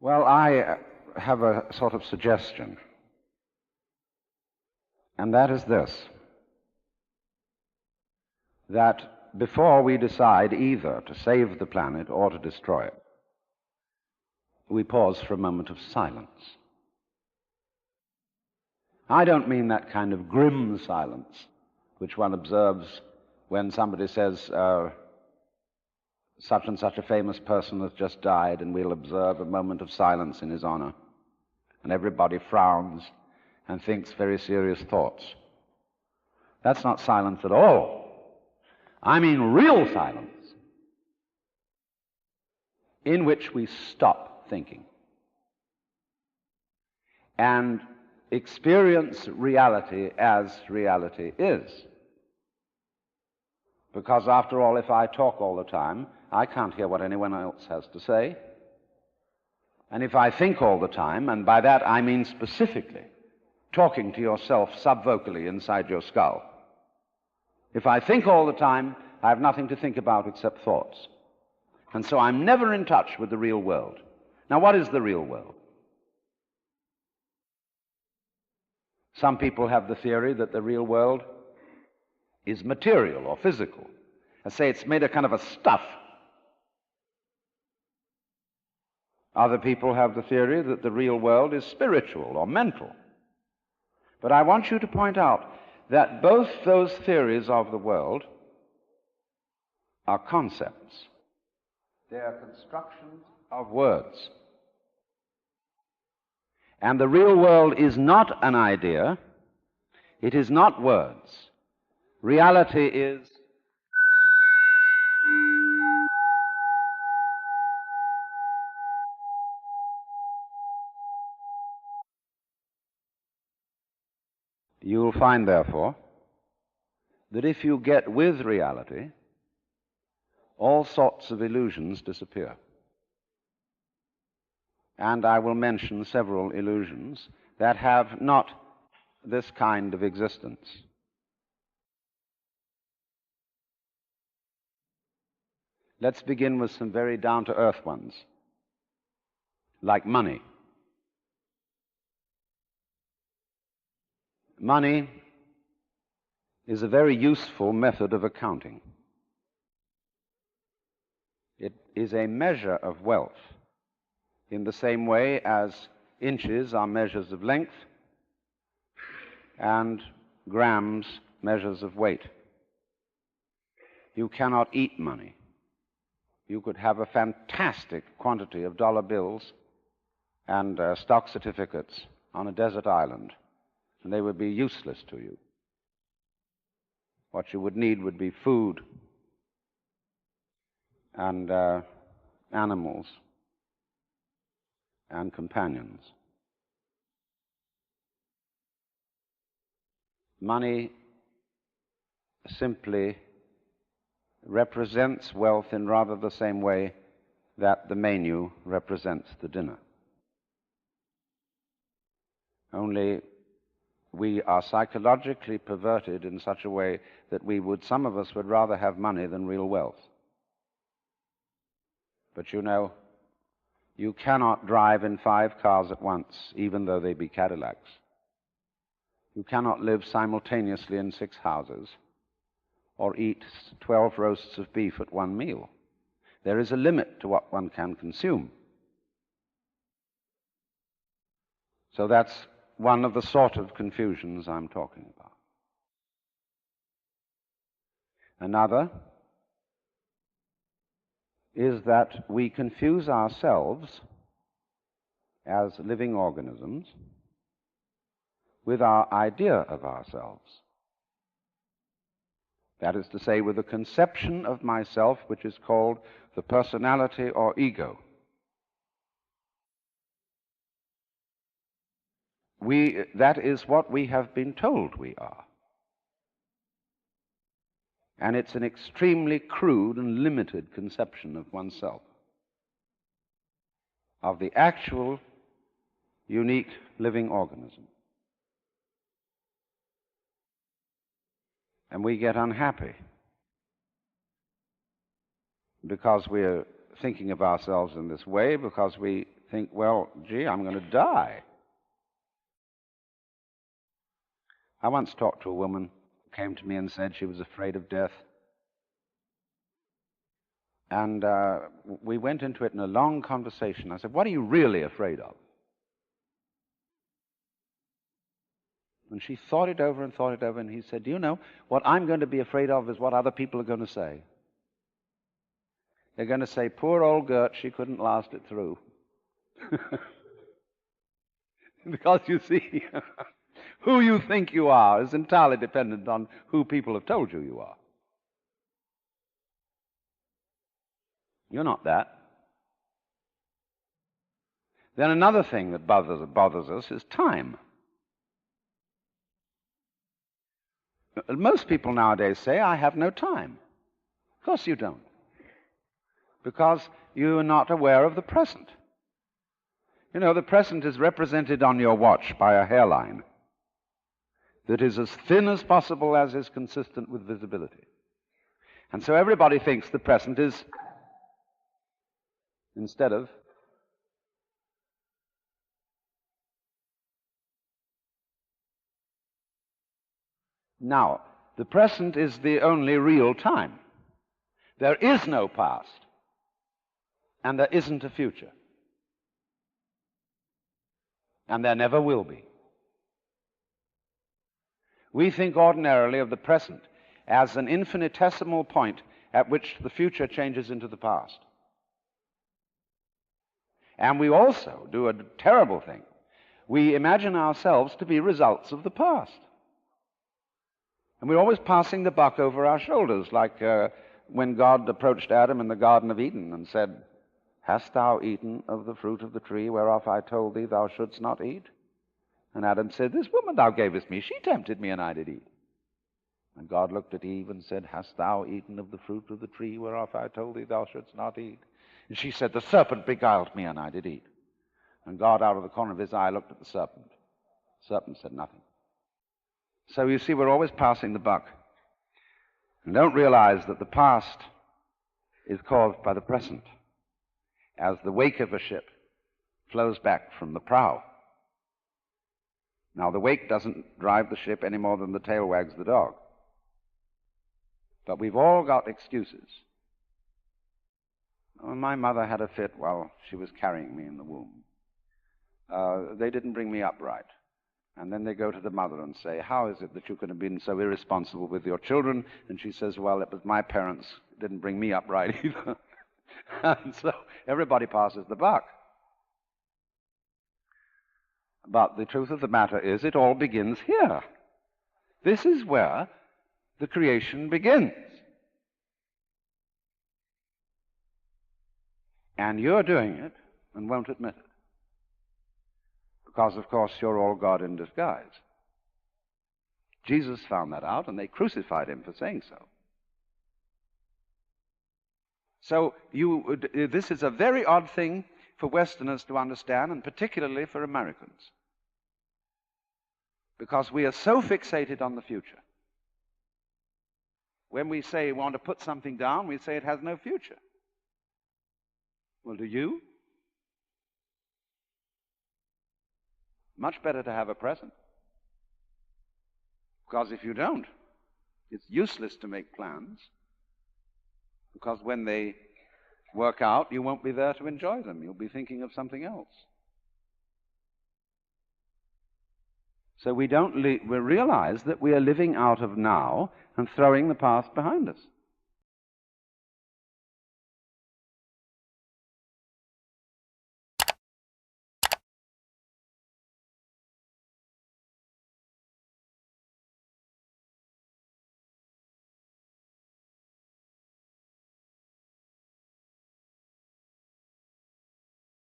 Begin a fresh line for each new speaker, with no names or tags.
Well, I have a sort of suggestion, and that is this, that before we decide either to save the planet or to destroy it, we pause for a moment of silence. I don't mean that kind of grim silence which one observes when somebody says, such and such a famous person has just died, and we'll observe a moment of silence in his honor, and everybody frowns and thinks very serious thoughts. That's not silence at all. I mean real silence, in which we stop thinking and experience reality as reality is. Because after all, if I talk all the time, I can't hear what anyone else has to say. And if I think all the time, and by that I mean specifically talking to yourself subvocally inside your skull, if I think all the time, I have nothing to think about except thoughts. And so I'm never in touch with the real world. Now, what is the real world? Some people have the theory that the real world is material or physical. I say it's made of kind of a stuff. Other people have the theory that the real world is spiritual or mental. But I want you to point out that both those theories of the world are concepts. They are constructions of words. And the real world is not an idea. It is not words. Reality is you will find, therefore, that if you get with reality, all sorts of illusions disappear. And I will mention several illusions that have not this kind of existence. Let's begin with some very down-to-earth ones, like money. Money is a very useful method of accounting. It is a measure of wealth in the same way as inches are measures of length and grams measures of weight. You cannot eat money. You could have a fantastic quantity of dollar bills and stock certificates on a desert island, and they would be useless to you. What you would need would be food and animals and companions. Money simply represents wealth in rather the same way that the menu represents the dinner. Only we are psychologically perverted in such a way that some of us would rather have money than real wealth. But you know, you cannot drive in 5 cars at once, even though they be Cadillacs. You cannot live simultaneously in 6 houses or eat 12 roasts of beef at one meal. There is a limit to what one can consume. So that's one of the sort of confusions I'm talking about. Another is that we confuse ourselves as living organisms with our idea of ourselves. That is to say, with a conception of myself which is called the personality or ego. That is what we have been told we are. And it's an extremely crude and limited conception of oneself, of the actual, unique living organism. And we get unhappy because we're thinking of ourselves in this way, because we think, well, gee, I'm going to die. I once talked to a woman who came to me and said she was afraid of death. And we went into it in a long conversation. I said, what are you really afraid of? And she thought it over, and he said, do you know, what I'm going to be afraid of is what other people are going to say. They're going to say, poor old Gert, she couldn't last it through. Because you see, who you think you are is entirely dependent on who people have told you you are. You're not that. Then another thing that bothers us is time. Most people nowadays say, I have no time. Of course you don't. Because you are not aware of the present. You know, the present is represented on your watch by a hairline that is as thin as possible as is consistent with visibility. And so everybody thinks the present is, instead of now, the present is the only real time. There is no past, and there isn't a future. And there never will be. We think ordinarily of the present as an infinitesimal point at which the future changes into the past. And we also do a terrible thing. We imagine ourselves to be results of the past. And we're always passing the buck over our shoulders, like when God approached Adam in the Garden of Eden and said, hast thou eaten of the fruit of the tree whereof I told thee thou shouldst not eat? And Adam said, this woman thou gavest me, she tempted me, and I did eat. And God looked at Eve and said, hast thou eaten of the fruit of the tree whereof I told thee thou shouldst not eat? And she said, the serpent beguiled me, and I did eat. And God, out of the corner of his eye, looked at the serpent. The serpent said nothing. So you see, we're always passing the buck. And don't realize that the past is caused by the present, as the wake of a ship flows back from the prow. Now, the wake doesn't drive the ship any more than the tail wags the dog. But we've all got excuses. When my mother had a fit while she was carrying me in the womb, they didn't bring me up right. And then they go to the mother and say, how is it that you could have been so irresponsible with your children? And she says, well, it was my parents didn't bring me up right either. And so everybody passes the buck. But the truth of the matter is, it all begins here. This is where the creation begins. And you're doing it and won't admit it. Because, of course, you're all God in disguise. Jesus found that out, and they crucified him for saying so. So this is a very odd thing for Westerners to understand, and particularly for Americans. Because we are so fixated on the future. When we say we want to put something down, we say it has no future. Well, do you? Much better to have a present. Because if you don't, it's useless to make plans. Because when they work out, you won't be there to enjoy them. You'll be thinking of something else. So we realize that we are living out of now and throwing the past behind us.